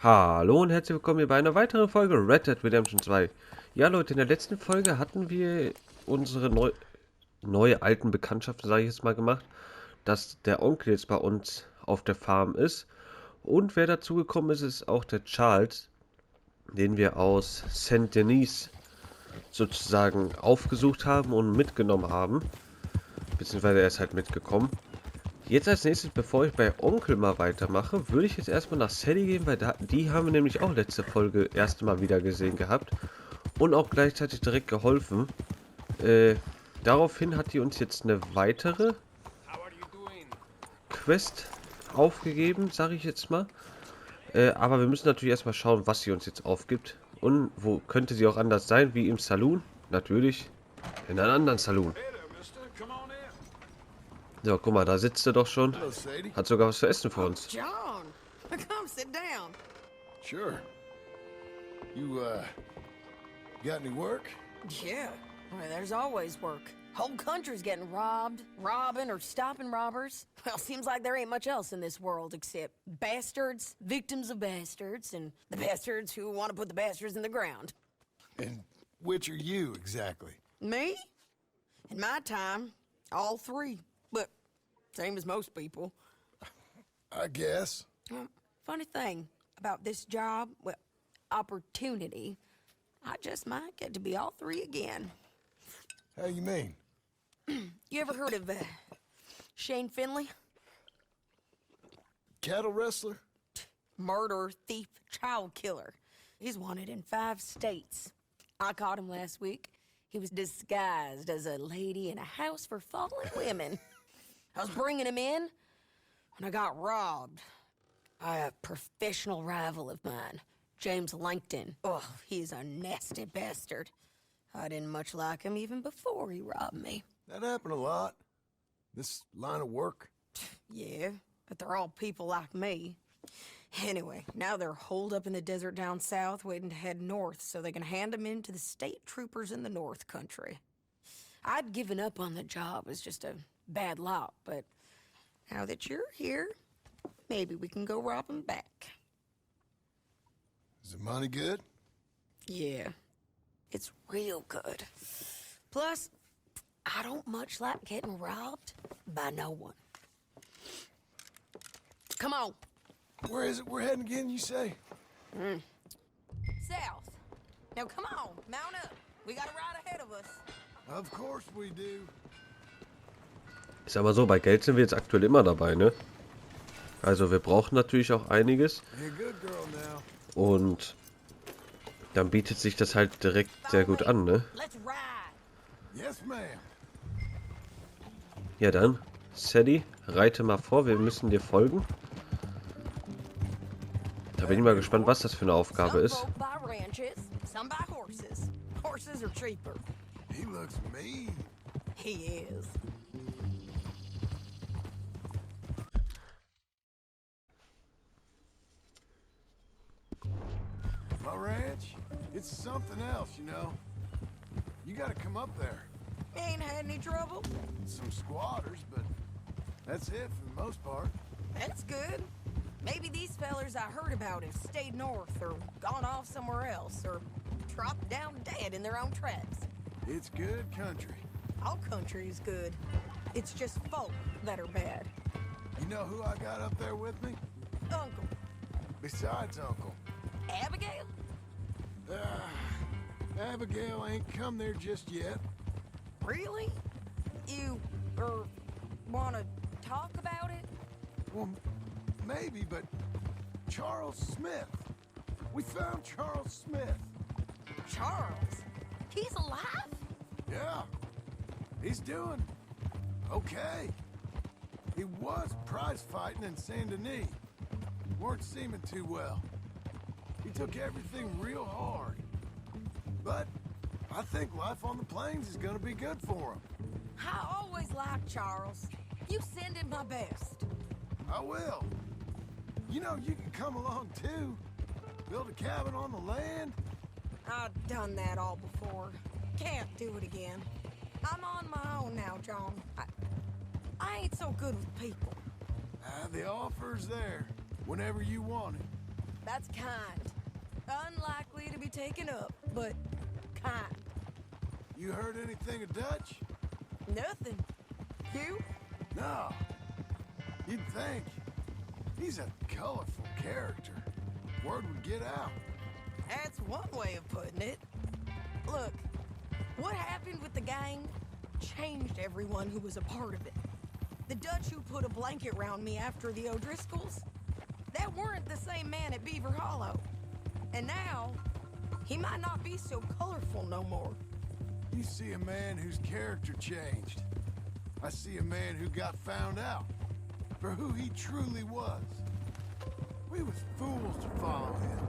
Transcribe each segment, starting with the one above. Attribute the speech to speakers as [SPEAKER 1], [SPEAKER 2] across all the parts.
[SPEAKER 1] Hallo und herzlich willkommen hier bei einer weiteren Folge Red Dead Redemption 2. Ja Leute, in der letzten Folge hatten wir unsere neue alten Bekanntschaften, sage ich jetzt mal, gemacht, dass der Onkel jetzt bei uns auf der Farm ist. Und wer dazugekommen ist, ist auch der Charles, den wir aus Saint-Denis sozusagen aufgesucht haben und mitgenommen haben. Beziehungsweise er ist halt mitgekommen. Jetzt als nächstes, bevor ich bei Onkel mal weitermache, würde ich jetzt erstmal nach Sally gehen, weil die haben wir nämlich auch letzte Folge erste Mal wieder gesehen gehabt und auch gleichzeitig direkt geholfen. Äh, Daraufhin hat die uns jetzt eine weitere Quest aufgegeben, sage ich jetzt mal. Aber wir müssen natürlich erstmal schauen, was sie uns jetzt aufgibt. Und wo könnte sie auch anders sein, wie im Saloon? Natürlich in einem anderen Saloon. So, guck mal, da sitzt er doch schon.
[SPEAKER 2] Hello, Sadie.
[SPEAKER 1] Hat sogar was zu essen für uns.
[SPEAKER 3] John, come sit down.
[SPEAKER 2] Sure. You, got any work?
[SPEAKER 3] Yeah, well, there's always work. Whole country's getting robbed, robbing, or stopping robbers. Well, seems like there ain't much else in this world except bastards, victims of bastards, and the bastards who want to put the bastards in the ground.
[SPEAKER 2] And which are you, exactly?
[SPEAKER 3] Me? In my time, all three. But same as most people.
[SPEAKER 2] I guess.
[SPEAKER 3] Funny thing about this job, well, opportunity, I just might get to be all three again.
[SPEAKER 2] How you mean?
[SPEAKER 3] You ever heard of Shane Finley?
[SPEAKER 2] Cattle wrestler?
[SPEAKER 3] Murderer, thief, child killer. He's wanted in 5 states. I caught him last week. He was disguised as a lady in a house for fallen women. I was bringing him in, and I got robbed by a professional rival of mine, James Langton. Oh, he's a nasty bastard. I didn't much like him even before he robbed me.
[SPEAKER 2] That happened a lot. This line of work.
[SPEAKER 3] Yeah, but they're all people like me. Anyway, now they're holed up in the desert down south, waiting to head north so they can hand them in to the state troopers in the north country. I'd given up on the job as just a bad lot, but now that you're here, maybe we can go rob them back.
[SPEAKER 2] Is the money good?
[SPEAKER 3] Yeah, it's real good. Plus, I don't much like getting robbed by no one. Come on.
[SPEAKER 2] Where is it we're heading again, you say?
[SPEAKER 3] South. Now come on, mount up. We got a ride ahead of us.
[SPEAKER 2] Of course we do.
[SPEAKER 1] Ich sag mal so, bei Geld sind wir jetzt aktuell immer dabei, ne? Also wir brauchen natürlich auch einiges.
[SPEAKER 2] You're a good girl now.
[SPEAKER 1] Und dann bietet sich das halt direkt sehr gut an, ne?
[SPEAKER 3] Let's ride.
[SPEAKER 2] Yes, ma'am.
[SPEAKER 1] Ja dann, Sadie, reite mal vor, wir müssen dir folgen. Da bin ich mal gespannt, was das für eine Aufgabe
[SPEAKER 3] Some
[SPEAKER 1] ist.
[SPEAKER 3] folk buy ranches, some buy horses. Horses are cheaper.
[SPEAKER 2] He looks mean.
[SPEAKER 3] He is.
[SPEAKER 2] My ranch, it's something else, you know. You gotta come up there.
[SPEAKER 3] Ain't had any trouble.
[SPEAKER 2] Some squatters, but that's it for the most part.
[SPEAKER 3] That's good. Maybe these fellers I heard about have stayed north or gone off somewhere else or dropped down dead in their own tracks.
[SPEAKER 2] It's good country.
[SPEAKER 3] All country is good. It's just folk that are bad.
[SPEAKER 2] You know who I got up there with me?
[SPEAKER 3] Uncle,
[SPEAKER 2] Besides Uncle.
[SPEAKER 3] Abigail?
[SPEAKER 2] Abigail ain't come there just yet.
[SPEAKER 3] Really? You, wanna talk about it?
[SPEAKER 2] Well, maybe, but Charles Smith. We found Charles Smith.
[SPEAKER 3] Charles? He's alive?
[SPEAKER 2] Yeah, he's doing okay. He was prize fighting in Saint Denis. Weren't seeming too well. He took everything real hard. But I think life on the plains is gonna be good for him.
[SPEAKER 3] I always liked Charles. You send him my best.
[SPEAKER 2] I will. You know, you can come along too. Build a cabin on the land.
[SPEAKER 3] I've done that all before. Can't do it again. I'm on my own now, John. I ain't so good with people.
[SPEAKER 2] The offer's there whenever you want it.
[SPEAKER 3] That's kind. Unlikely to be taken up, but kind.
[SPEAKER 2] You heard anything of Dutch?
[SPEAKER 3] Nothing. You?
[SPEAKER 2] No. You'd think. He's a colorful character. Word would get out.
[SPEAKER 3] That's one way of putting it. Look, what happened with the gang changed everyone who was a part of it. The Dutch who put a blanket round me after the O'Driscolls, that weren't the same man at Beaver Hollow. And now, he might not be so colorful no more.
[SPEAKER 2] You see a man whose character changed. I see a man who got found out for who he truly was. We was fools to follow him.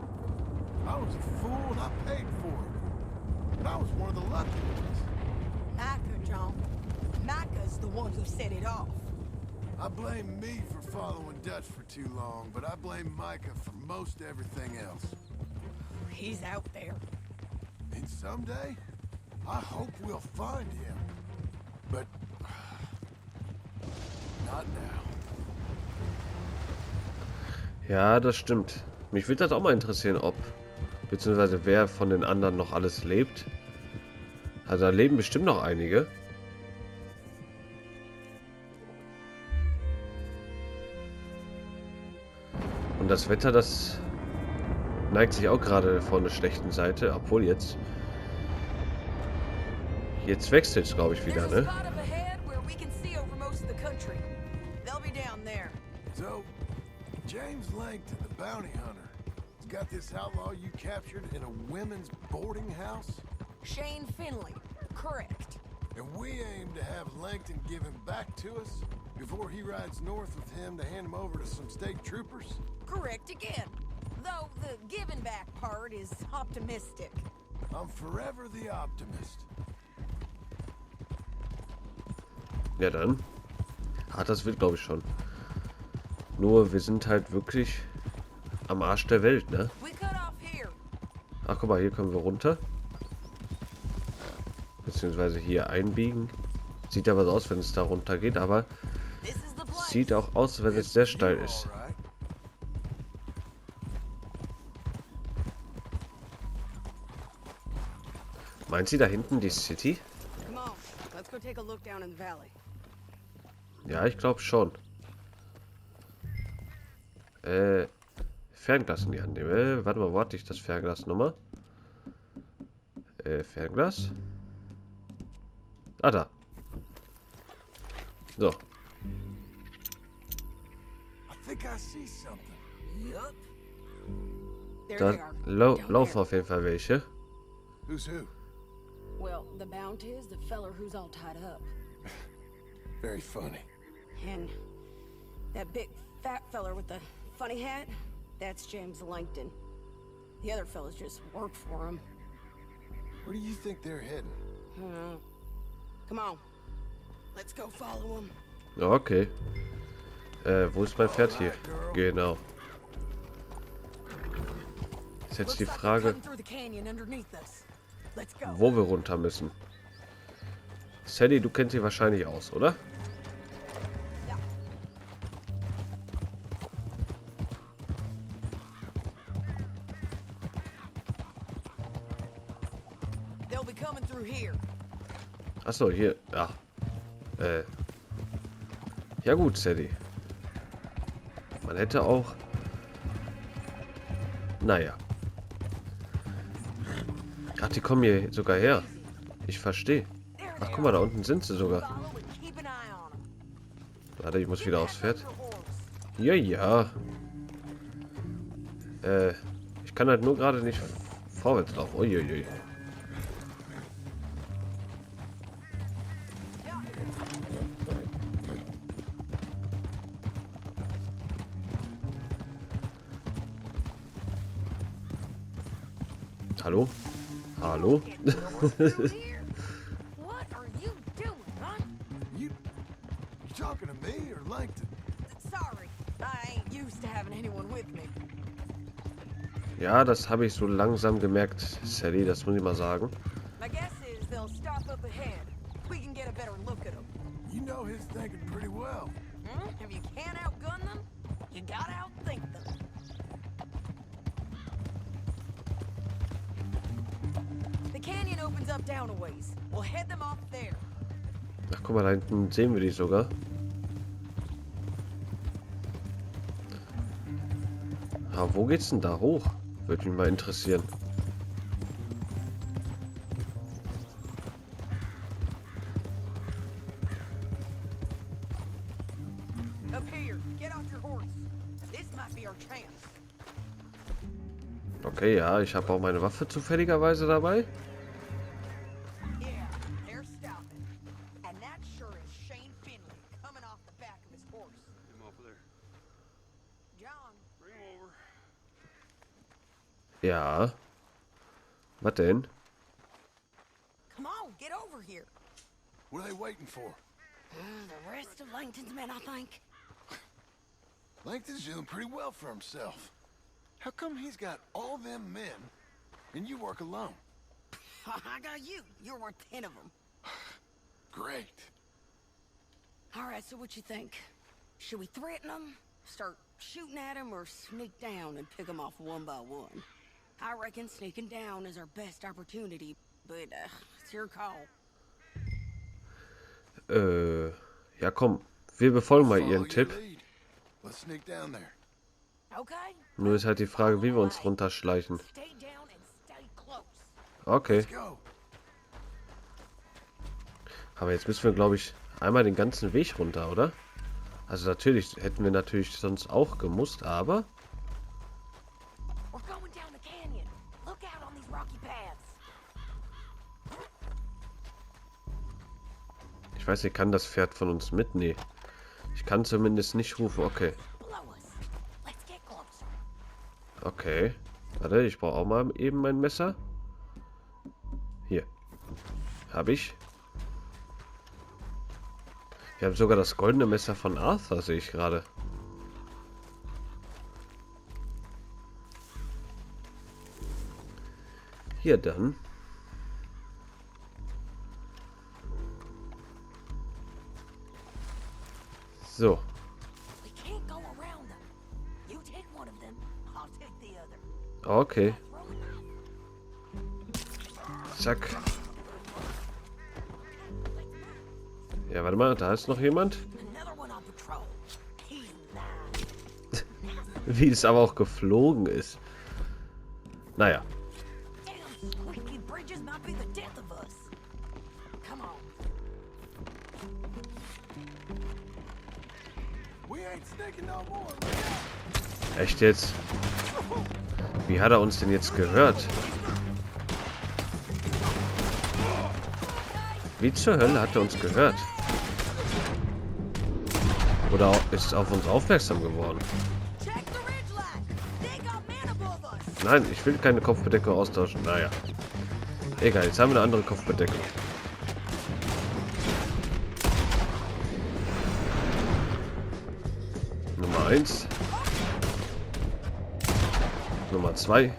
[SPEAKER 2] I was a fool and I paid for it. But I was one of the lucky ones.
[SPEAKER 3] Micah, John. Micah's the one who set it off.
[SPEAKER 2] I blame me for following Dutch for too long, but I blame Micah for most everything else.
[SPEAKER 3] He's out there.
[SPEAKER 2] And someday, I hope we'll find him. But not now.
[SPEAKER 1] Ja, das stimmt. Mich würde das auch mal interessieren, ob, beziehungsweise wer von den anderen noch alles lebt. Also da leben bestimmt noch einige. Und das Wetter, das neigt sich auch gerade vor einer schlechten Seite, obwohl jetzt wechselt es, glaube ich, wieder, ne?
[SPEAKER 2] So, James Langton, the bounty hunter, has got this outlaw you captured in a women's boarding house?
[SPEAKER 3] Shane Finley, correct.
[SPEAKER 2] And we aim to have Langton give him back to us before he rides north with him to hand him over to some state troopers?
[SPEAKER 3] Correct again. Though the giving back part is optimistic.
[SPEAKER 2] I'm forever the optimist.
[SPEAKER 1] Ja dann. Ah, das wird, glaube ich, schon. Nur, wir sind halt wirklich am Arsch der Welt, ne? Ach, guck mal, hier können wir runter. Beziehungsweise hier einbiegen. Sieht aber so aus, wenn es da runter geht, aber sieht auch aus, wenn es sehr steil ist. Meint sie da hinten die City? Ja, ich glaube schon. Fernglas in die Hand nehmen. Warte mal, wo hatte ich das Fernglas nochmal? Fernglas? Ah, da. So. Da laufen auf jeden Fall welche.
[SPEAKER 2] Who's who?
[SPEAKER 3] Well, the bounty is the feller who's all tied up.
[SPEAKER 2] Very funny.
[SPEAKER 3] And that big fat feller with the funny hat, that's James Langton. The other fellas just work for him.
[SPEAKER 2] Where do you think they're heading?
[SPEAKER 3] Come on. Let's go follow him.
[SPEAKER 1] Okay. Wo ist mein Pferd hier? Genau. Ist jetzt die Frage, wo wir runter müssen. Sally, du kennst sie wahrscheinlich aus, oder? Achso, hier. Ja. Ja gut, Sally. Man hätte auch... Naja. Ach, die kommen hier sogar her. Ich verstehe. Ach, guck mal, da unten sind sie sogar. Warte, ich muss wieder aufs Pferd. Ja, ja. Ich kann halt nur gerade nicht vorwärts laufen. Uiuiui. Hallo? Hallo?
[SPEAKER 2] You talking to me or Langton?
[SPEAKER 3] Sorry, I ain't used to having anyone with me.
[SPEAKER 1] Ja, das habe ich so langsam gemerkt, Sally, das muss ich mal sagen.
[SPEAKER 3] My guess is they'll stop up ahead. We can get a better look at them.
[SPEAKER 2] You know his thinking pretty well.
[SPEAKER 3] If you can't outgun them, you gotta outthink them. canyon opens up down a ways. We'll head them off there.
[SPEAKER 1] Ach, guck mal, da hinten sehen wir die sogar. Aber wo geht's denn da hoch? Würde mich mal interessieren.
[SPEAKER 3] Up here. Get off your horse. This might be our chance.
[SPEAKER 1] Okay, ja, ich habe auch meine Waffe zufälligerweise dabei.
[SPEAKER 3] Yeah, they're stopping. And that sure is Shane Finley coming off the back of his horse.
[SPEAKER 4] Him over there.
[SPEAKER 3] John,
[SPEAKER 4] Bring him over.
[SPEAKER 1] Ja. Was denn?
[SPEAKER 3] come on, get over here.
[SPEAKER 2] What are they waiting for?
[SPEAKER 3] The rest of Langton's men, I think.
[SPEAKER 2] Langton's doing pretty well for himself. How come he's got all them men and you work alone?
[SPEAKER 3] I got you. You're worth 10 of them.
[SPEAKER 2] Great.
[SPEAKER 3] All right, so what you think? Should we threaten them, start shooting at them, or sneak down and pick them off one by one? I reckon sneaking down is our best opportunity, but it's your call.
[SPEAKER 1] Ja komm, wir befolgen mal
[SPEAKER 2] Follow
[SPEAKER 1] ihren
[SPEAKER 2] your
[SPEAKER 1] Tipp.
[SPEAKER 2] lead. Let's sneak down there.
[SPEAKER 3] Okay?
[SPEAKER 1] Nur ist halt die Frage, wie wir uns runterschleichen.
[SPEAKER 3] Stay down and stay close.
[SPEAKER 1] Okay,
[SPEAKER 2] Let's go.
[SPEAKER 1] aber jetzt müssen wir, glaube ich, einmal den ganzen Weg runter, oder? Also natürlich, hätten wir natürlich sonst auch gemusst, aber...
[SPEAKER 3] We're going down the canyon. Look out on these rocky paths.
[SPEAKER 1] Ich weiß nicht, kann das Pferd von uns mit? Nee. Ich kann zumindest nicht rufen. Okay.
[SPEAKER 3] Below us. Let's get closer.
[SPEAKER 1] Okay. Warte, ich brauche auch mal eben mein Messer. Hier. Habe ich. Wir haben sogar das goldene Messer von Arthur, sehe ich gerade. Hier dann. So.
[SPEAKER 3] We can't go around them. You take one of them, I'll take the other.
[SPEAKER 1] Okay.
[SPEAKER 3] Throw it.
[SPEAKER 1] Zack. Ja, warte mal, da ist noch jemand.
[SPEAKER 3] Another one on patrol. He's mine.
[SPEAKER 1] Wie es aber auch geflogen ist. Naja.
[SPEAKER 3] Damn squeaky bridges might be the death of us. Come on.
[SPEAKER 2] We ain't sneaking no more.
[SPEAKER 1] Echt jetzt? Wie hat er uns denn jetzt gehört? Wie zur Hölle hat er uns gehört? Oder ist auf uns aufmerksam geworden?
[SPEAKER 3] Check the ridgeline. They got men above us.
[SPEAKER 1] Nein, ich will keine Kopfbedeckung austauschen. Naja. Egal, jetzt haben wir eine andere Kopfbedeckung. Nummer 1. Nummer 2.
[SPEAKER 3] Here.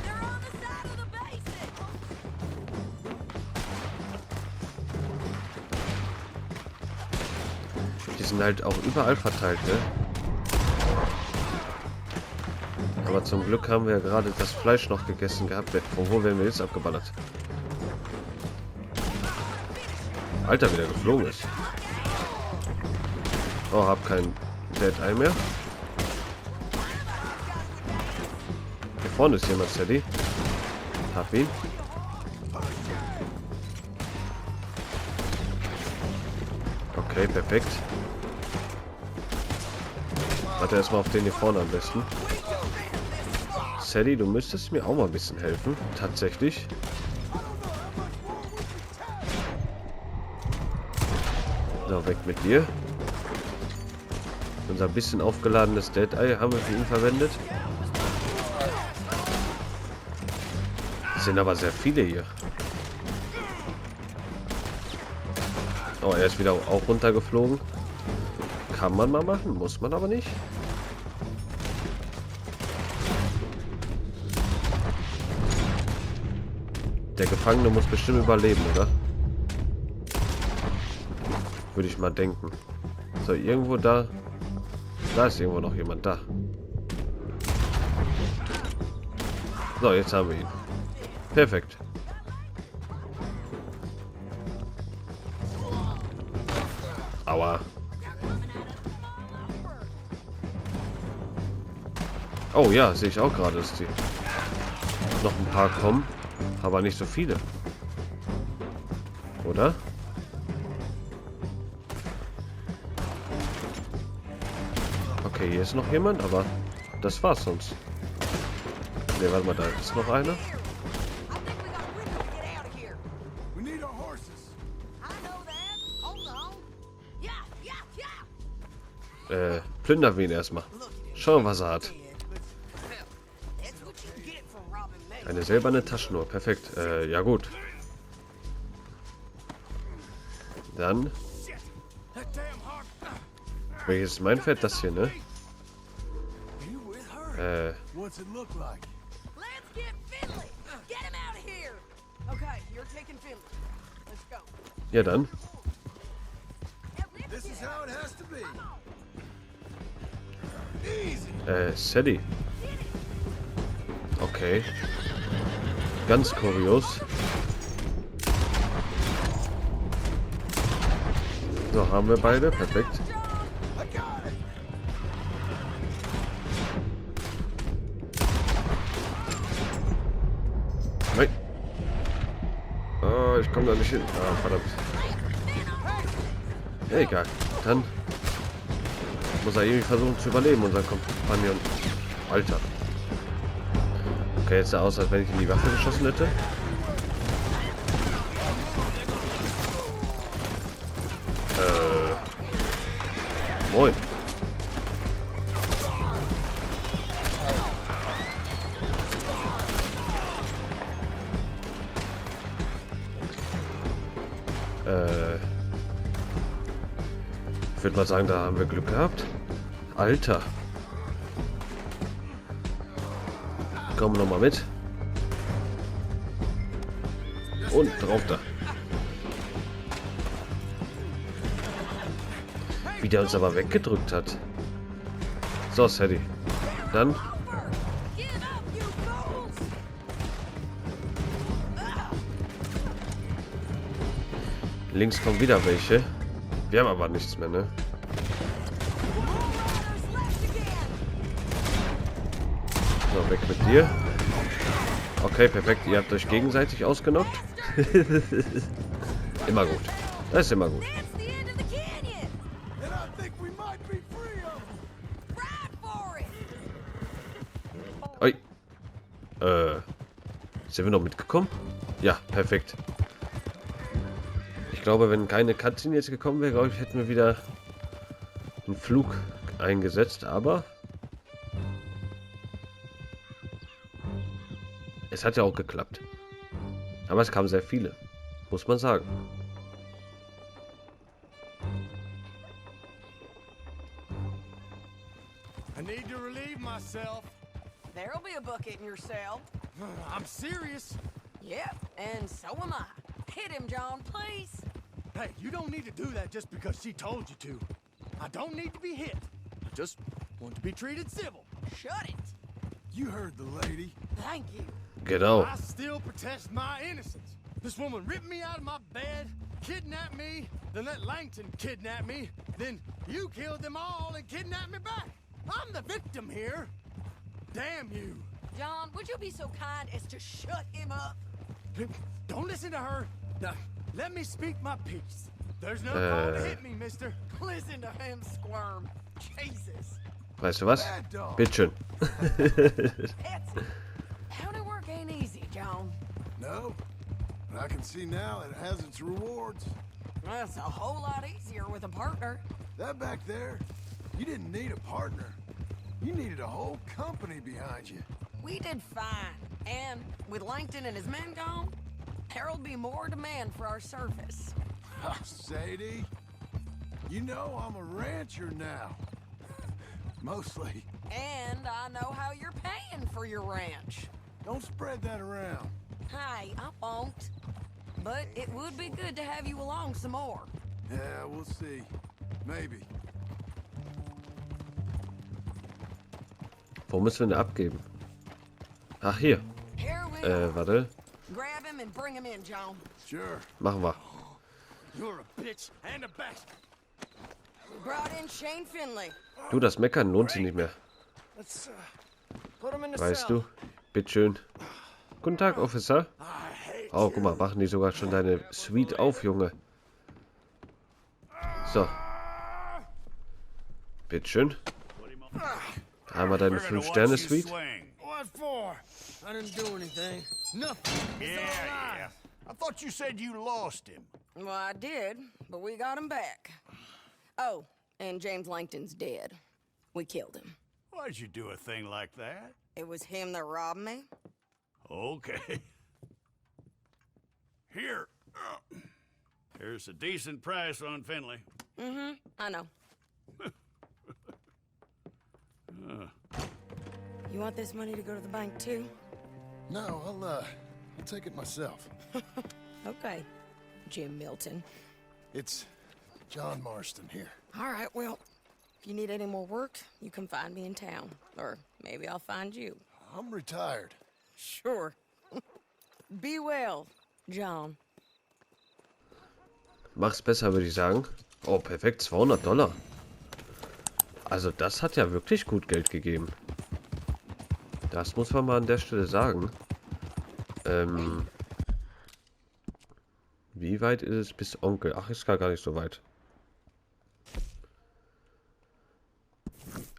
[SPEAKER 3] They're on the side of the basin.
[SPEAKER 1] Die sind halt auch überall verteilt, ne? Aber zum Glück haben wir ja gerade das Fleisch noch gegessen gehabt. Von wo werden wir jetzt abgeballert? Alter, wie der geflogen ist. Oh, hab kein Dead Eye mehr. Hier vorne ist jemand, Sadie. Hab ihn. Okay, perfekt. Warte erstmal auf den hier vorne am besten. Sadie, du müsstest mir auch mal ein bisschen helfen. Tatsächlich. So, weg mit dir. Unser bisschen aufgeladenes Dead Eye haben wir für ihn verwendet. Es sind aber sehr viele hier. Oh, er ist wieder auch runtergeflogen. Kann man mal machen, muss man aber nicht. Der Gefangene muss bestimmt überleben, oder? Würde ich mal denken. So, irgendwo da. Da ist irgendwo noch jemand da. So, jetzt haben wir ihn. Perfekt. Aua. Oh ja, sehe ich auch gerade, dass die noch ein paar kommen, aber nicht so viele. Oder? Okay, hier ist noch jemand, aber das war's sonst. Ne, warte mal, da ist noch einer.
[SPEAKER 2] We need our horses.
[SPEAKER 1] Plündern wir ihn erstmal. Schauen, was er hat. Eine silberne Taschenuhr, perfekt. Ja gut. Dann. Welches ist mein Pferd? Das hier, ne?
[SPEAKER 2] What's it look like?
[SPEAKER 3] Let's get Finley. Get him out of here. Okay, you're taking Finley. Let's go.
[SPEAKER 1] Ja dann.
[SPEAKER 2] This is how it has to be. Easy.
[SPEAKER 1] Sadie. Okay. Ganz kurios. So, haben wir beide. Perfekt.
[SPEAKER 2] I got it.
[SPEAKER 1] Nein. Oh, ich komme da nicht hin. Ah, verdammt. Egal. Dann muss er irgendwie versuchen zu überleben, unser Kompagnon. Alter. Okay, jetzt sah aus, als wenn ich in die Waffe geschossen hätte. Moin. Ich würde mal sagen, da haben wir Glück gehabt. Alter. Komm noch mal mit. Und drauf da. Wie der uns aber weggedrückt hat. So, Sadie. Dann. Links kommen wieder welche. Wir haben aber nichts mehr, ne? So, weg mit dir. Okay, perfekt. Ihr habt euch gegenseitig ausgenockt. Immer gut. Das ist immer gut.
[SPEAKER 2] And I think we might be free of them.
[SPEAKER 1] Oi. Sind wir noch mitgekommen? Ja, perfekt. Ich glaube, wenn keine Cutscene jetzt gekommen wäre, glaube ich, hätten wir wieder einen Flug eingesetzt, aber es hat ja auch geklappt. Aber es kamen sehr viele, muss man sagen.
[SPEAKER 2] I need to relieve myself.
[SPEAKER 3] There'll be a bucket in your cell.
[SPEAKER 2] I'm serious.
[SPEAKER 3] Yep, and so am I. Hit him, John, please.
[SPEAKER 2] Hey, you don't need to do that just because she told you to. I don't need to be hit. I just want to be treated civil.
[SPEAKER 3] Shut it.
[SPEAKER 2] You heard the lady.
[SPEAKER 3] Thank you.
[SPEAKER 1] Genau.
[SPEAKER 2] I still protest my innocence. This woman ripped me out of my bed, kidnapped me, then let Langton kidnap me, then you killed them all and kidnapped me back. I'm the victim here. Damn you.
[SPEAKER 3] John, would you be so kind as to shut him up?
[SPEAKER 2] Don't listen to her. Now, let me speak my piece. There's no call to hit me, mister.
[SPEAKER 3] Listen to him squirm. Jesus.
[SPEAKER 1] Weißt du was?
[SPEAKER 2] Bad dog.
[SPEAKER 1] Bitteschön.
[SPEAKER 3] That's county work ain't easy, John.
[SPEAKER 2] No, but I can see now it has its rewards.
[SPEAKER 3] That's a whole lot easier with a partner.
[SPEAKER 2] That back there, you didn't need a partner. You needed a whole company behind you.
[SPEAKER 3] We did fine. And with Langton and his men gone, there'll be more demand for our service.
[SPEAKER 2] Sadie, you know I'm a rancher now. Mostly.
[SPEAKER 3] And I know how you're paying for your ranch.
[SPEAKER 2] Don't spread that around.
[SPEAKER 3] Hey, I won't. But it would be good to have you along some more.
[SPEAKER 2] Yeah, we'll see. Maybe.
[SPEAKER 1] Wo müssen wir denn abgeben? Ach, hier.
[SPEAKER 3] Here we are.
[SPEAKER 1] Warte.
[SPEAKER 3] Grab him and bring him in, John.
[SPEAKER 2] Sure.
[SPEAKER 1] Machen wir.
[SPEAKER 2] You're a bitch and a bastard.
[SPEAKER 3] We brought in Shane Finley.
[SPEAKER 1] Du, das Meckern lohnt sich nicht mehr.
[SPEAKER 2] Let's put him in the
[SPEAKER 1] Weißt
[SPEAKER 2] cell.
[SPEAKER 1] du? Bitteschön. Guten Tag, Officer.
[SPEAKER 2] I hate
[SPEAKER 1] Oh, guck mal, machen die sogar schon deine Suite auf, Junge. So. Bitteschön. Da haben wir deine 5-Sterne-Suite.
[SPEAKER 2] What for? I didn't do anything. Nothing.
[SPEAKER 4] Yeah. I thought you said you lost him.
[SPEAKER 3] Well, I did, but we got him back. Oh, and James Langton's dead. We killed him.
[SPEAKER 4] Why'd you do a thing like that?
[SPEAKER 3] It was him that robbed me.
[SPEAKER 4] Okay. Here. Here's a decent price on Finley.
[SPEAKER 3] Mm-hmm, I know. You want this money to go to the bank, too?
[SPEAKER 2] No, I'll take it myself.
[SPEAKER 3] Okay, Jim Milton.
[SPEAKER 2] It's John Marston here.
[SPEAKER 3] All right, well, if you need any more work, you can find me in town. Or maybe I'll find you.
[SPEAKER 2] I'm retired.
[SPEAKER 3] Sure. Be well, John.
[SPEAKER 1] Mach's besser, würde ich sagen. Oh, perfekt, $200. Also das hat ja wirklich gut Geld gegeben. Das muss man mal an der Stelle sagen. Wie weit ist es bis Onkel? Ach, ist gar nicht so weit.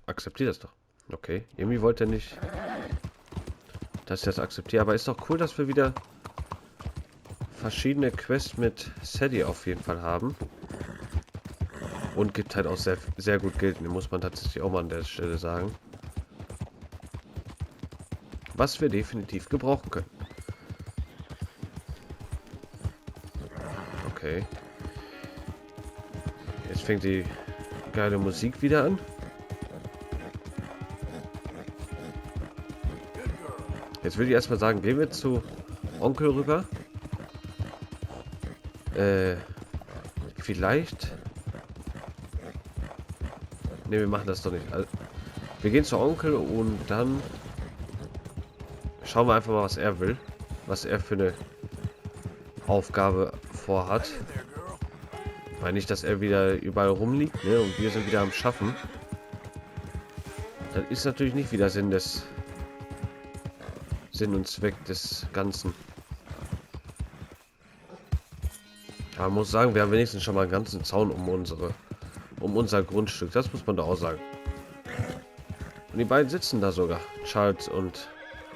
[SPEAKER 1] Akzeptiert das doch. Okay, irgendwie wollte er nicht, dass ich das akzeptiere. Aber ist doch cool, dass wir wieder verschiedene Quests mit Sadie auf jeden Fall haben. Und gibt halt auch sehr, sehr gut Geld. Den muss man tatsächlich auch mal an der Stelle sagen. Was wir definitiv gebrauchen können. Okay. Jetzt fängt die geile Musik wieder an. Jetzt würde ich erstmal sagen, gehen wir zu Onkel rüber. Vielleicht. Ne, wir machen das doch nicht. Also, wir gehen zu Onkel und dann schauen wir einfach mal, was er will. Was er für eine Aufgabe vorhat. Ich meine nicht, dass er wieder überall rumliegt, ne? Und wir sind wieder am Schaffen. Das ist natürlich nicht wieder Sinn und Zweck des Ganzen. Aber man muss sagen, wir haben wenigstens schon mal einen ganzen Zaun um unser Grundstück. Das muss man doch auch sagen. Und die beiden sitzen da sogar. Charles und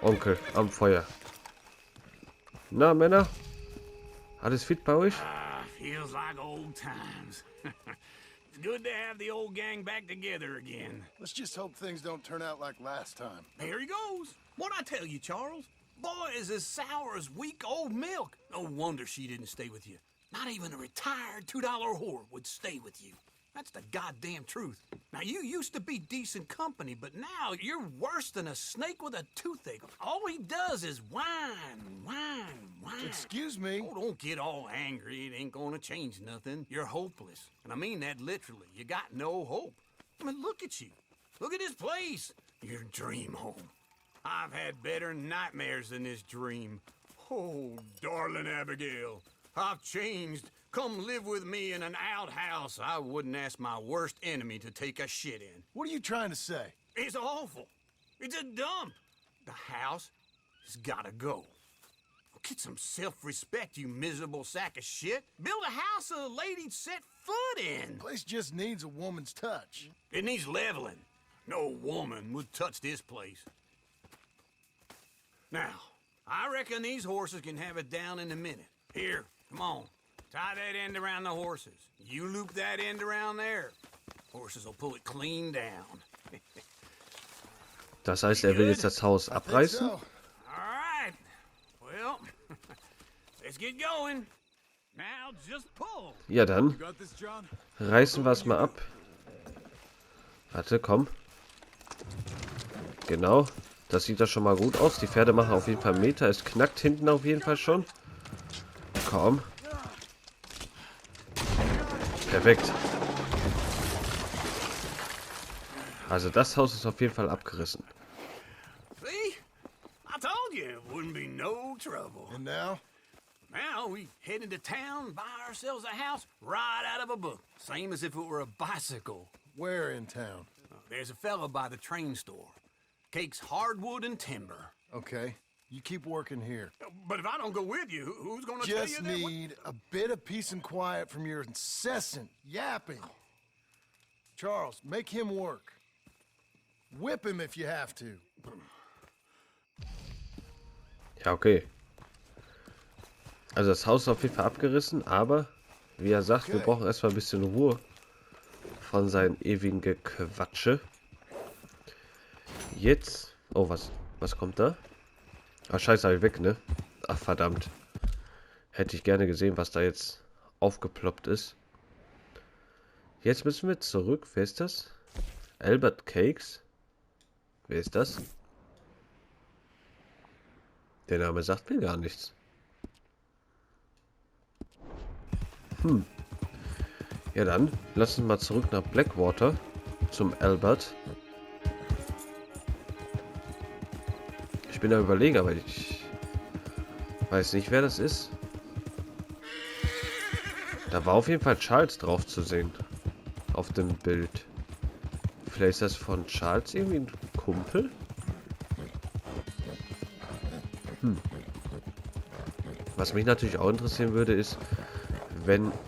[SPEAKER 1] Onkel am Feuer. Na, Männer? Alles fit bei euch?
[SPEAKER 4] Feels like old times. It's good to have the old gang back together again.
[SPEAKER 2] Let's just hope things don't turn out like last time.
[SPEAKER 5] There he goes. What'd I tell you, Charles? Boy is as sour as week-old milk. No wonder she didn't stay with you. Not even a retired $2 whore would stay with you. That's the goddamn truth. Now, you used to be decent company, but now you're worse than a snake with a toothache. All he does is whine.
[SPEAKER 2] Excuse me?
[SPEAKER 5] Oh, don't get all angry. It ain't gonna change nothing. You're hopeless. And I mean that literally. You got no hope. I mean, look at you. Look at this place. Your dream home. I've had better nightmares than this dream. Oh, darling Abigail, I've changed. Come live with me in an outhouse I wouldn't ask my worst enemy to take a shit in.
[SPEAKER 2] What are you trying to say?
[SPEAKER 5] It's awful. It's a dump. The house has gotta go. Get some self-respect, you miserable sack of shit. Build a house a lady'd set foot in.
[SPEAKER 2] Place just needs a woman's touch.
[SPEAKER 5] It needs leveling. No woman would touch this place. Now, I reckon these horses can have it down in a minute. Here, come on. Tie that end around the horses. You loop that end around there. Horses will pull it clean down.
[SPEAKER 1] Das heißt, er will jetzt das Haus abreißen?
[SPEAKER 2] So.
[SPEAKER 5] All right. Well, let's get going. Now just pull.
[SPEAKER 1] Ja, dann
[SPEAKER 2] Got this, John?
[SPEAKER 1] reißen wir es mal ab. Warte, komm. Genau. Das sieht doch schon mal gut aus. Die Pferde machen auf jeden Fall Meter. Es knackt hinten auf jeden Fall schon. Komm. Perfekt. Also das Haus ist auf jeden Fall abgerissen.
[SPEAKER 5] See? I told you it wouldn't be
[SPEAKER 2] And now?
[SPEAKER 5] Now we head into town, buy ourselves a house right out of a book. Same as if it were a bicycle.
[SPEAKER 2] Where in town?
[SPEAKER 5] There's a fella by the train store. Cakes hardwood and timber.
[SPEAKER 2] Okay, you keep working here.
[SPEAKER 5] But if I don't go with you, who's gonna tell you
[SPEAKER 2] Just
[SPEAKER 5] that?
[SPEAKER 2] need a bit of peace and quiet from your incessant yapping. Charles, make him work. Whip him if you have to.
[SPEAKER 1] Ja, okay. Also das Haus ist auf jeden Fall abgerissen, aber wie er sagt, wir brauchen erstmal ein bisschen Ruhe von seinen ewigen Gequatsche. Jetzt... Oh, was kommt da? Ah, scheiße, hab ich weg, ne? Ach, verdammt. Hätte ich gerne gesehen, was da jetzt aufgeploppt ist. Jetzt müssen wir zurück. Wer ist das? Albert Cakes? Wer ist das? Der Name sagt mir gar nichts. Ja dann, lass uns mal zurück nach Blackwater zum Albert. Ich bin da überlegen, aber ich weiß nicht, wer das ist. Da war auf jeden Fall Charles drauf zu sehen. Auf dem Bild. Vielleicht ist das von Charles irgendwie ein Kumpel? Was mich natürlich auch interessieren würde, ist,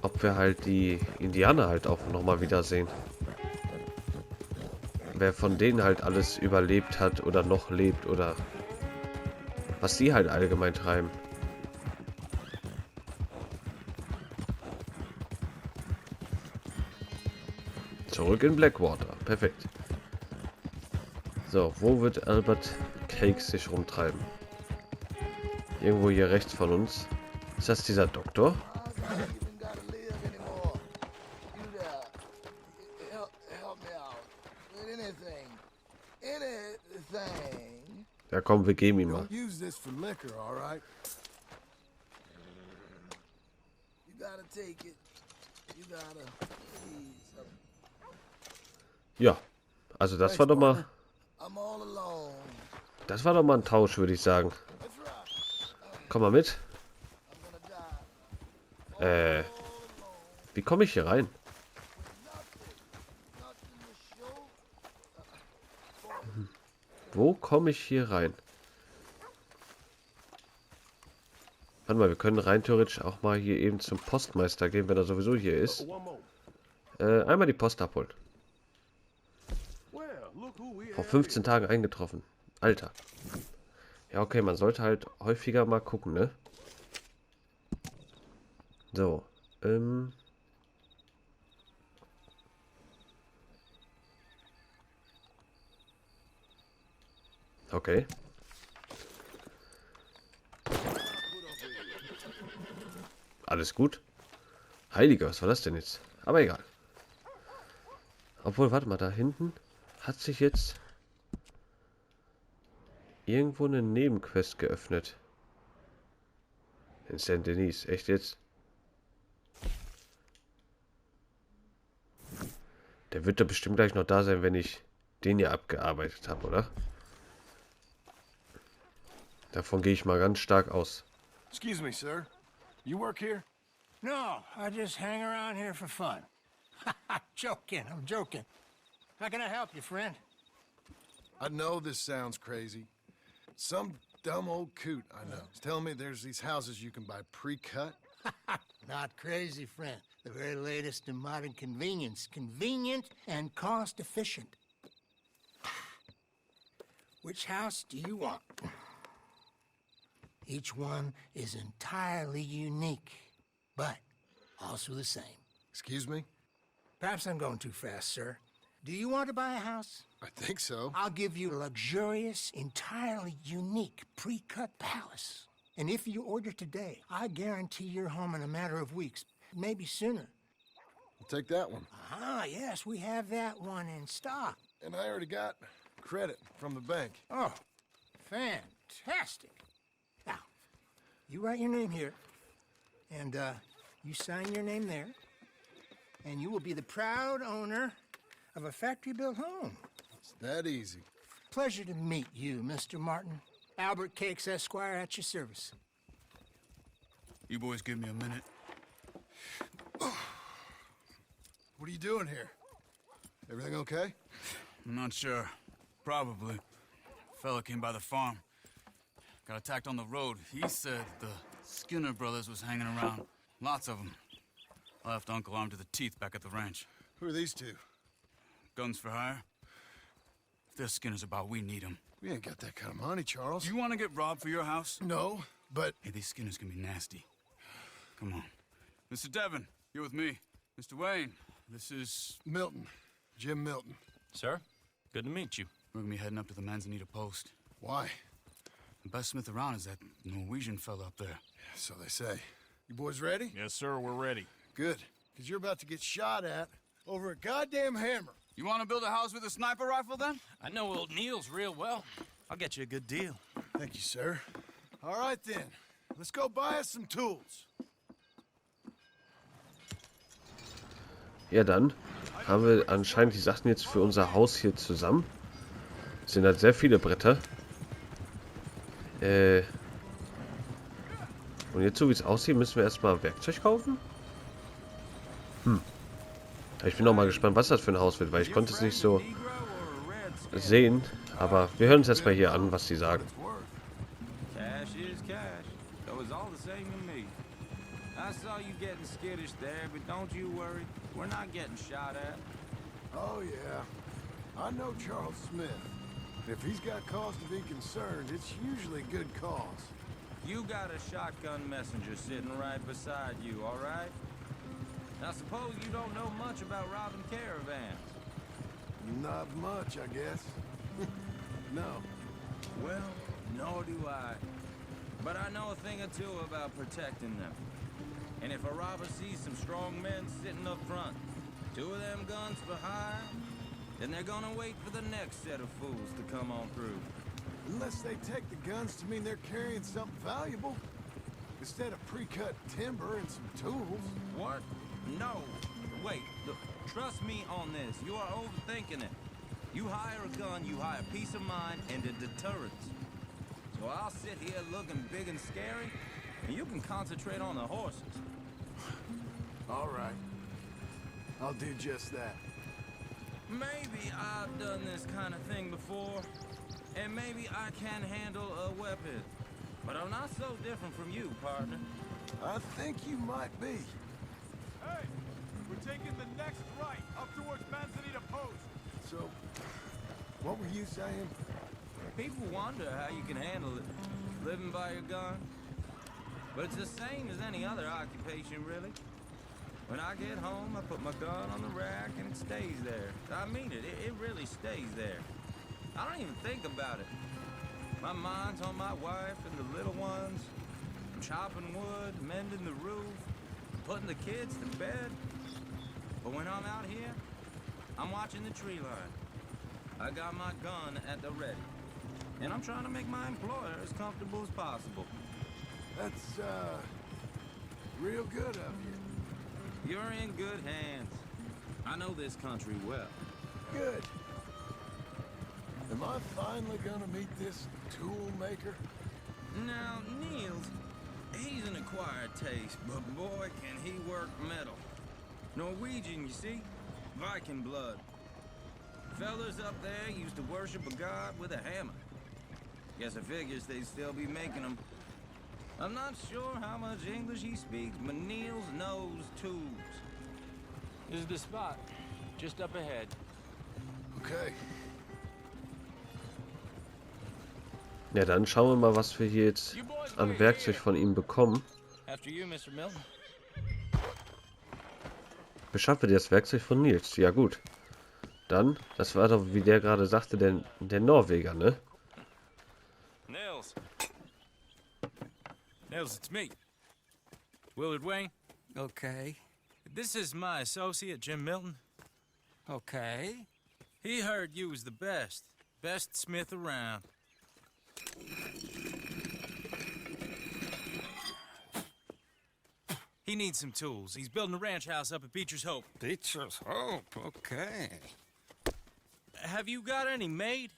[SPEAKER 1] ob wir halt die Indianer halt auch nochmal wiedersehen. Wer von denen halt alles überlebt hat oder noch lebt oder was die halt allgemein treiben. Zurück in Blackwater. Perfekt. So, wo wird Albert Cakes sich rumtreiben? Irgendwo hier rechts von uns. Ist das dieser Doktor? Ja komm, wir geben ihn mal.
[SPEAKER 2] Don't use this for liquor, all right? You gotta take it. You gotta please.
[SPEAKER 1] Ja, also das war doch mal...
[SPEAKER 2] I'm all alone.
[SPEAKER 1] Das war doch mal ein Tausch, würde ich sagen.
[SPEAKER 2] That's right.
[SPEAKER 1] Komm mal mit.
[SPEAKER 2] I'm gonna die.
[SPEAKER 1] Wie komme ich hier rein?
[SPEAKER 2] Nothing to show.
[SPEAKER 1] Wo komme ich hier rein? Warte mal, wir können rein theoretisch auch mal hier eben zum Postmeister gehen, wenn er sowieso hier ist. Einmal die Post abholen. Vor 15 Tagen eingetroffen. Alter. Ja, okay, man sollte halt häufiger mal gucken, ne? So. Okay. Alles gut. Heiliger, was war das denn jetzt? Aber egal. Obwohl, warte mal, da hinten hat sich jetzt irgendwo eine Nebenquest geöffnet. In St. Denis. Echt jetzt? Der wird da bestimmt gleich noch da sein, wenn ich den hier abgearbeitet habe, oder? Davon gehe ich mal ganz stark aus.
[SPEAKER 2] Excuse me, sir. You work here?
[SPEAKER 6] No, I just hang around here for fun. I'm joking. How can I help you, friend?
[SPEAKER 2] I know this sounds crazy. Some dumb old coot I know is telling me there's these houses you can buy pre-cut.
[SPEAKER 6] Not crazy, friend. The very latest in modern convenience. Convenient and cost-efficient. Which house do you want? Each one is entirely unique, but also the same.
[SPEAKER 2] Excuse me?
[SPEAKER 6] Perhaps I'm going too fast, sir. Do you want to buy a house?
[SPEAKER 2] I think so.
[SPEAKER 6] I'll give you a luxurious, entirely unique pre-cut palace. And if you order today, I guarantee you're home in a matter of weeks, maybe sooner.
[SPEAKER 2] I'll take that one.
[SPEAKER 6] Ah, yes, we have that one in stock.
[SPEAKER 2] And I already got credit from the bank.
[SPEAKER 6] Oh, fantastic. Now, you write your name here, and you sign your name there, and you will be the proud owner of a factory-built home.
[SPEAKER 2] It's that easy.
[SPEAKER 6] Pleasure to meet you, Mr. Martin. Albert Cakes, Esquire, at your service.
[SPEAKER 7] You boys give me a minute.
[SPEAKER 2] What are you doing here? Everything okay?
[SPEAKER 7] I'm not sure. Probably. Fella came by the farm. Got attacked on the road. He said the Skinner brothers was hanging around. Lots of them. I left Uncle armed to the teeth back at the ranch.
[SPEAKER 2] Who are these two?
[SPEAKER 7] Guns for hire. If there's Skinner's about, we need them.
[SPEAKER 2] We ain't got that kind of money, Charles.
[SPEAKER 7] Do you want to get robbed for your house?
[SPEAKER 2] No, but...
[SPEAKER 7] Hey, these Skinners can be nasty. Come on. Mr. Devon, you're with me. Mr. Wayne, this is...
[SPEAKER 2] Milton. Jim Milton.
[SPEAKER 8] Sir, good to meet you.
[SPEAKER 7] We're gonna be heading up to the Manzanita post.
[SPEAKER 2] Why?
[SPEAKER 7] The best smith around is that Norwegian fella up there.
[SPEAKER 2] So they say. You boys ready?
[SPEAKER 8] Yes, sir, we're ready.
[SPEAKER 2] Good. Because you're about to get shot at over a goddamn hammer.
[SPEAKER 7] You want to build a house with a sniper rifle, then?
[SPEAKER 8] I know old Neil's real well. I'll get you a good deal.
[SPEAKER 2] Thank you, sir. All right, then. Let's go buy us some tools.
[SPEAKER 1] Ja, dann haben wir anscheinend die Sachen jetzt für unser Haus hier zusammen. Es sind halt sehr viele Bretter. Und jetzt, so wie es aussieht, müssen wir erstmal Werkzeug kaufen? Ich bin auch mal gespannt, was das für ein Haus wird, weil ich konnte es nicht so sehen. Aber wir hören uns erstmal hier an, was sie sagen.
[SPEAKER 9] Cash is cash. So it's all the same to me. I saw you getting skittish there, but don't you worry. We're not getting shot at.
[SPEAKER 2] Oh, yeah. I know Charles Smith. If he's got cause to be concerned, it's usually good cause.
[SPEAKER 9] You got a shotgun messenger sitting right beside you, all right? Now suppose you don't know much about robbing caravans.
[SPEAKER 2] Not much, I guess. No.
[SPEAKER 9] Well, nor do I. But I know a thing or two about protecting them. And if a robber sees some strong men sitting up front, 2 of them guns for hire, then they're gonna wait for the next set of fools to come on through.
[SPEAKER 2] Unless they take the guns to mean they're carrying something valuable. Instead of pre-cut timber and some tools.
[SPEAKER 9] What? No. Wait, look, trust me on this. You are overthinking it. You hire a gun, you hire peace of mind and a deterrence. So I'll sit here looking big and scary, and you can concentrate on the horses.
[SPEAKER 2] All right. I'll do just that.
[SPEAKER 9] Maybe I've done this kind of thing before, and maybe I can handle a weapon. But I'm not so different from you, partner.
[SPEAKER 2] I think you might be.
[SPEAKER 10] Hey, we're taking the next right up towards Manzanita Post.
[SPEAKER 2] So, what were you saying?
[SPEAKER 9] People wonder how you can handle it, living by your gun. But it's the same as any other occupation, really. When I get home, I put my gun on the rack and it stays there. I mean it, it really stays there. I don't even think about it. My mind's on my wife and the little ones. I'm chopping wood, mending the roof, putting the kids to bed. But when I'm out here, I'm watching the tree line. I got my gun at the ready. And I'm trying to make my employer as comfortable as possible.
[SPEAKER 2] That's, real good of you.
[SPEAKER 9] You're in good hands. I know this country well.
[SPEAKER 2] Good. Am I finally gonna meet this tool maker?
[SPEAKER 9] Now, Niels, he's an acquired taste, but boy, can he work metal. Norwegian, you see? Viking blood. Fellas up there used to worship a god with a hammer. Guess I figures they'd still be making them. I'm not sure how much English he speaks, but Niels knows tools.
[SPEAKER 8] This is the spot, just up ahead.
[SPEAKER 2] Okay.
[SPEAKER 1] Ja, dann schauen wir mal, was wir hier jetzt an Werkzeug von ihm bekommen.
[SPEAKER 8] After you, Mr. Milton.
[SPEAKER 1] Beschaffe dir das Werkzeug von Nils. Ja gut. Dann, das war doch, wie der gerade sagte, der Norweger, ne?
[SPEAKER 8] Nils. Nils, it's me. Willard Wayne.
[SPEAKER 6] Okay.
[SPEAKER 8] This is my associate, Jim Milton.
[SPEAKER 6] Okay.
[SPEAKER 8] He heard you was the best. Best smith around. He needs some tools. He's building a ranch house up at Beecher's Hope.
[SPEAKER 6] Beecher's Hope, okay.
[SPEAKER 8] Have you got any made?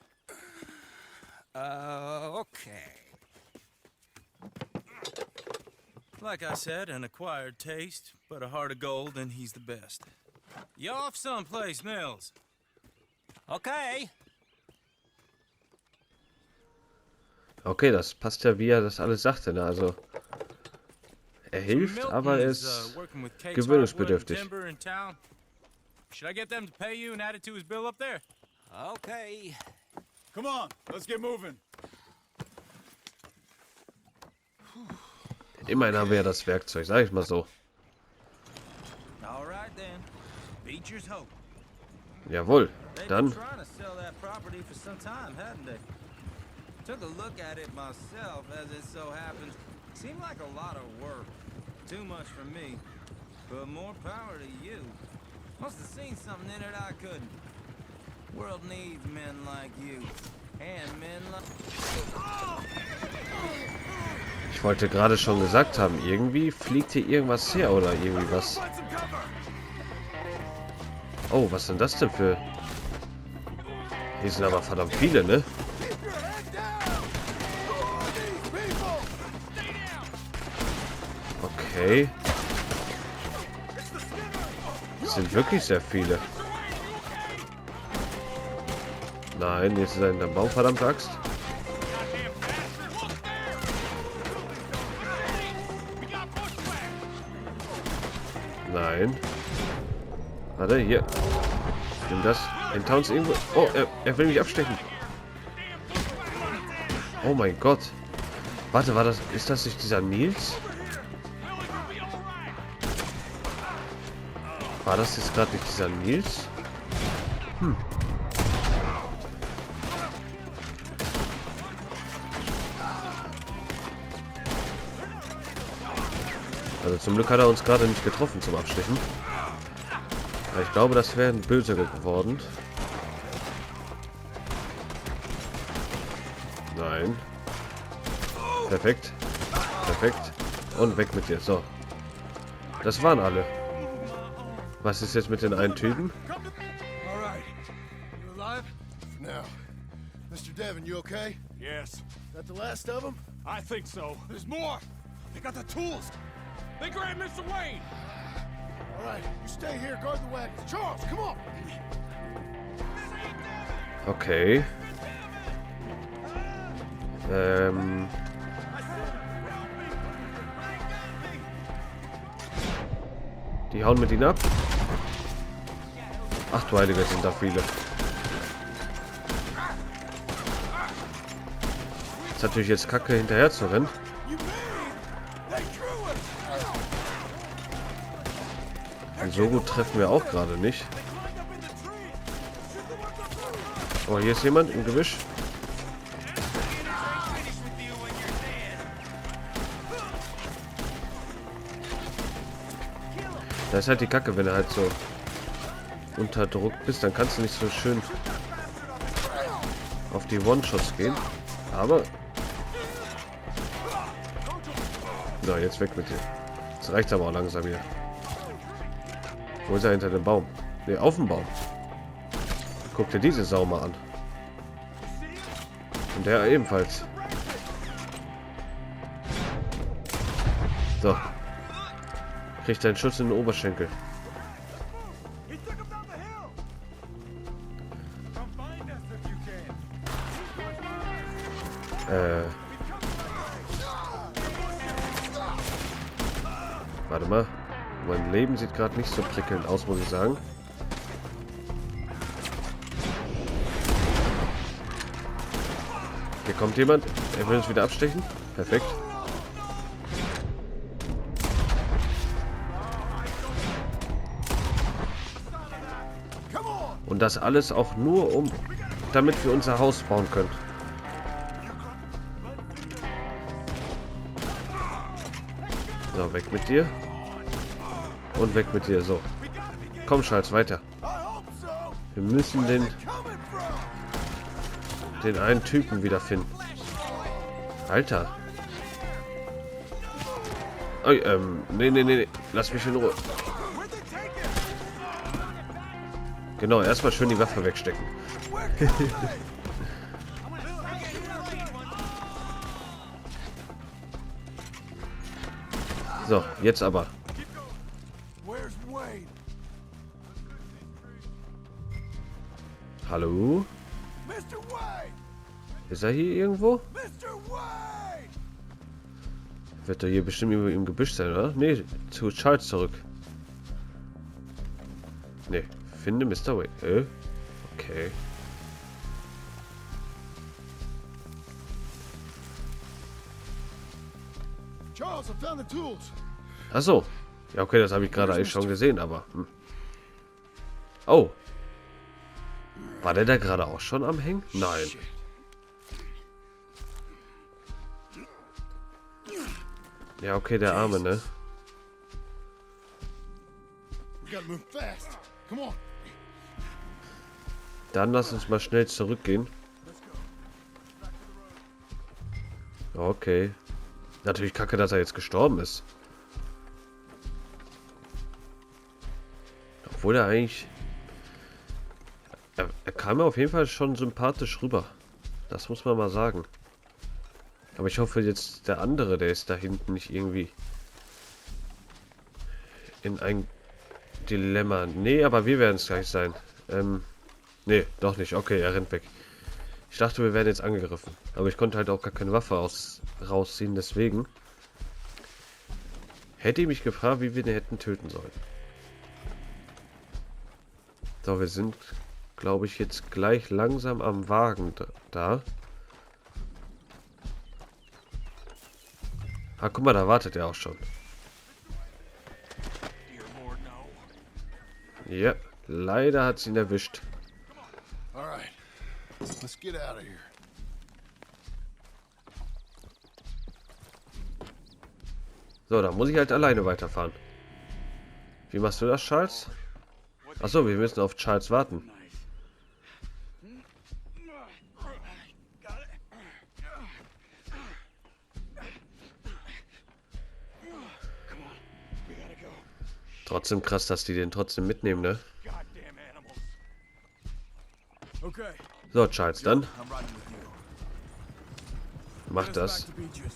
[SPEAKER 6] Okay.
[SPEAKER 8] Like I said, an acquired taste, but a heart of gold, and he's the best. You off someplace, Nils?
[SPEAKER 9] Okay.
[SPEAKER 1] Okay, das passt ja, wie er das alles sagte, ne? Also, er hilft, aber er ist gewöhnungsbedürftig.
[SPEAKER 8] Should I get them to pay you and add it to his bill up there?
[SPEAKER 9] Okay.
[SPEAKER 10] Come on, let's get moving.
[SPEAKER 1] Immerhin haben wir ja das Werkzeug, sag ich mal so.
[SPEAKER 8] All right then. Beecher's hope.
[SPEAKER 1] Jawohl,
[SPEAKER 8] They've
[SPEAKER 1] dann.
[SPEAKER 8] been trying to sell that property for some time, hadn't they? Took a look at it myself, as it so happens. Seemed like a lot of work. Too much for me. But more power to you. Must have seen something in it I couldn't. World needs men like you. And men like...
[SPEAKER 1] Ich wollte gerade schon gesagt haben, irgendwie fliegt hier irgendwas her oder irgendwie was. Oh, was sind das denn für... Hier sind aber verdammt viele, ne? Okay. Es sind wirklich sehr viele. Nein, jetzt ist er in der Baum, verdammte Axt. Nein. Warte, hier. Nimm das. Den Towns irgendwo... Oh, er will mich abstechen. Oh mein Gott. Warte, war das... Ist das nicht dieser Nils? War das jetzt gerade nicht dieser Nils? Hm. Also zum Glück hat er uns gerade nicht getroffen zum Abstechen. Aber ich glaube, das wäre ein böse geworden. Nein. Perfekt. Perfekt. Und weg mit dir. So. Das waren alle. Was ist jetzt mit den einen Typen?
[SPEAKER 2] All right. You alive? For now. Mr. Devon, you okay?
[SPEAKER 10] Yes,
[SPEAKER 2] That the last of them?
[SPEAKER 10] I think so.
[SPEAKER 2] There's more.
[SPEAKER 10] They got the tools. They grabbed Mr. Wayne.
[SPEAKER 2] All right, you stay here, guard the wagons. Charles, come on.
[SPEAKER 1] Okay. Die hauen mit ihnen ab. Ach du Heilige, sind da viele. Ist natürlich jetzt kacke, hinterher zu rennen. Und so gut treffen wir auch gerade nicht. Oh, hier ist jemand im Gebüsch. Da ist halt die Kacke, wenn er halt so unter Druck bist, dann kannst du nicht so schön auf die One-Shots gehen. Aber... So, jetzt weg mit dir. Das reicht aber auch langsam hier. Wo ist er? Hinter dem Baum? Ne, auf dem Baum. Guck dir diese Sau mal an. Und der ebenfalls. So. Kriegt einen Schuss in den Oberschenkel. Warte mal. Mein Leben sieht gerade nicht so prickelnd aus, muss ich sagen. Hier kommt jemand. Er will uns wieder abstechen. Perfekt. Und das alles auch nur, damit wir unser Haus bauen können. So, weg mit dir. Und weg mit dir. So. Komm, Schatz, weiter. Wir müssen den einen Typen wiederfinden. Alter. Oh, nee. Lass mich in Ruhe. Genau, erstmal schön die Waffe wegstecken. So, jetzt aber.
[SPEAKER 2] Where's Wade?
[SPEAKER 1] Hallo?
[SPEAKER 2] Mr. Wade!
[SPEAKER 1] Ist er hier irgendwo?
[SPEAKER 2] Mr. Wade!
[SPEAKER 1] Wird er hier bestimmt über im Gebüsch sein, oder? Nee, zu Charles zurück. Nee, finde Mr. Wade. Okay.
[SPEAKER 2] Charles, I found the tools.
[SPEAKER 1] Ach so. Ja, okay, das habe ich gerade eigentlich schon gesehen, aber... Oh. War der da gerade auch schon am Hängen? Nein. Ja, okay, der Arme, ne?
[SPEAKER 2] We gotta move fast. Come on.
[SPEAKER 1] Dann lass uns mal schnell zurückgehen. Okay. Natürlich kacke, dass er jetzt gestorben ist. Obwohl er eigentlich... Er kam mir auf jeden Fall schon sympathisch rüber. Das muss man mal sagen. Aber ich hoffe jetzt, der andere, der ist da hinten nicht irgendwie in ein Dilemma. Nee, aber wir werden es gleich sein. Nee, doch nicht. Okay, er rennt weg. Ich dachte, wir werden jetzt angegriffen. Aber ich konnte halt auch gar keine Waffe rausziehen, deswegen hätte ich mich gefragt, wie wir den hätten töten sollen. So, wir sind, glaube ich, jetzt gleich langsam am Wagen da. Ah, guck mal, da wartet er auch schon. Ja, leider hat sie ihn erwischt.
[SPEAKER 2] Alright. Let's get out of here.
[SPEAKER 1] So, da muss ich halt alleine weiterfahren. Wie machst du das, Charles? Achso, wir müssen auf Charles warten. Trotzdem krass, dass die den trotzdem mitnehmen, ne?
[SPEAKER 10] Okay.
[SPEAKER 1] So, Charles, dann.
[SPEAKER 10] I'm riding with you.
[SPEAKER 1] Mach
[SPEAKER 10] Get us
[SPEAKER 1] das.
[SPEAKER 10] back to Beaches.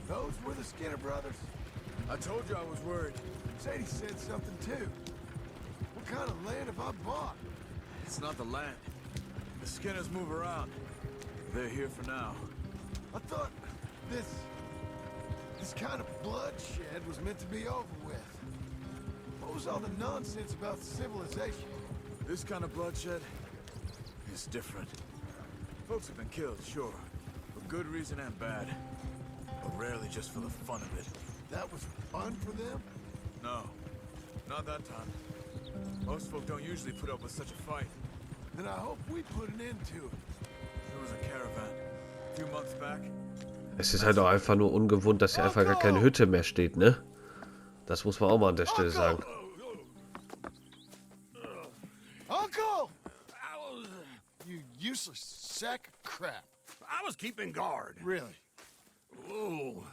[SPEAKER 2] Those were the Skinner brothers.
[SPEAKER 10] I told you I was worried.
[SPEAKER 2] Sadie said something too. What kind of land have I bought?
[SPEAKER 10] It's not the land. The Skinners move around. They're here for now.
[SPEAKER 2] I thought this kind of bloodshed was meant to be over with. What was all the nonsense about civilization?
[SPEAKER 10] This kind of bloodshed is different. Folks have been killed, sure. For good reason and bad. But rarely just for the fun of it.
[SPEAKER 2] That was fun for them?
[SPEAKER 10] No. Not that time. Most folk don't usually put up with such a fight.
[SPEAKER 2] Then I hope we put an end to it.
[SPEAKER 10] There was a caravan. A few months back.
[SPEAKER 1] Es ist halt auch einfach nur ungewohnt, dass hier einfach gar keine Hütte mehr steht, ne? Das muss man auch mal an der Stelle sagen.
[SPEAKER 2] Uncle! You useless sack of crap.
[SPEAKER 5] I was keeping guard.
[SPEAKER 2] Really?
[SPEAKER 5] Whoa.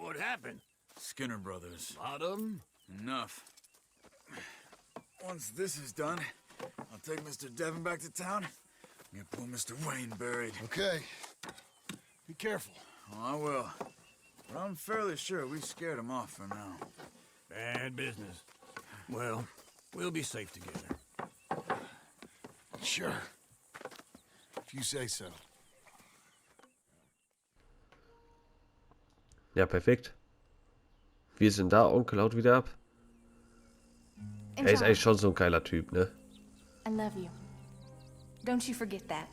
[SPEAKER 5] What happened?
[SPEAKER 7] Skinner brothers.
[SPEAKER 5] Lot of them?
[SPEAKER 7] Enough. Once this is done, I'll take Mr. Devon back to town and get poor Mr. Wayne buried.
[SPEAKER 2] Okay. Be careful.
[SPEAKER 7] Oh, I will. But I'm fairly sure we scared him off for now.
[SPEAKER 5] Bad business. Well, we'll be safe together.
[SPEAKER 2] Sure. If you say so.
[SPEAKER 1] Ja, perfekt. Wir sind da, Onkel haut wieder ab. Er ist eigentlich schon so ein geiler Typ, ne?
[SPEAKER 11] I love you. Don't you forget that.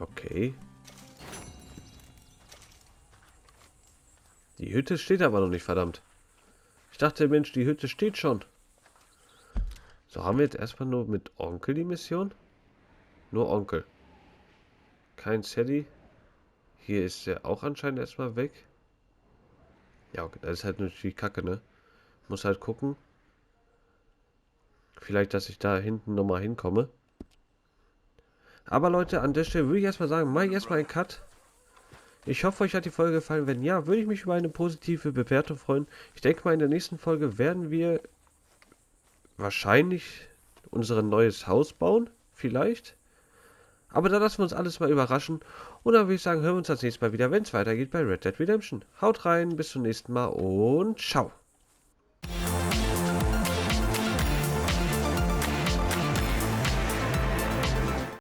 [SPEAKER 1] Okay. Die Hütte steht aber noch nicht, verdammt. Ich dachte, Mensch, die Hütte steht schon. So, haben wir jetzt erstmal nur mit Onkel die Mission? Nur Onkel. Kein Sadie. Hier ist er auch anscheinend erstmal weg. Ja, okay, das ist halt natürlich Kacke, ne? Muss halt gucken. Vielleicht, dass ich da hinten nochmal hinkomme. Aber Leute, an der Stelle würde ich erstmal sagen, mach ich erstmal einen Cut. Ich hoffe, euch hat die Folge gefallen. Wenn ja, würde ich mich über eine positive Bewertung freuen. Ich denke mal, in der nächsten Folge werden wir wahrscheinlich unser neues Haus bauen. Vielleicht. Aber da lassen wir uns alles mal überraschen. Und dann würde ich sagen, hören wir uns das nächste Mal wieder, wenn es weitergeht bei Red Dead Redemption. Haut rein, bis zum nächsten Mal und ciao.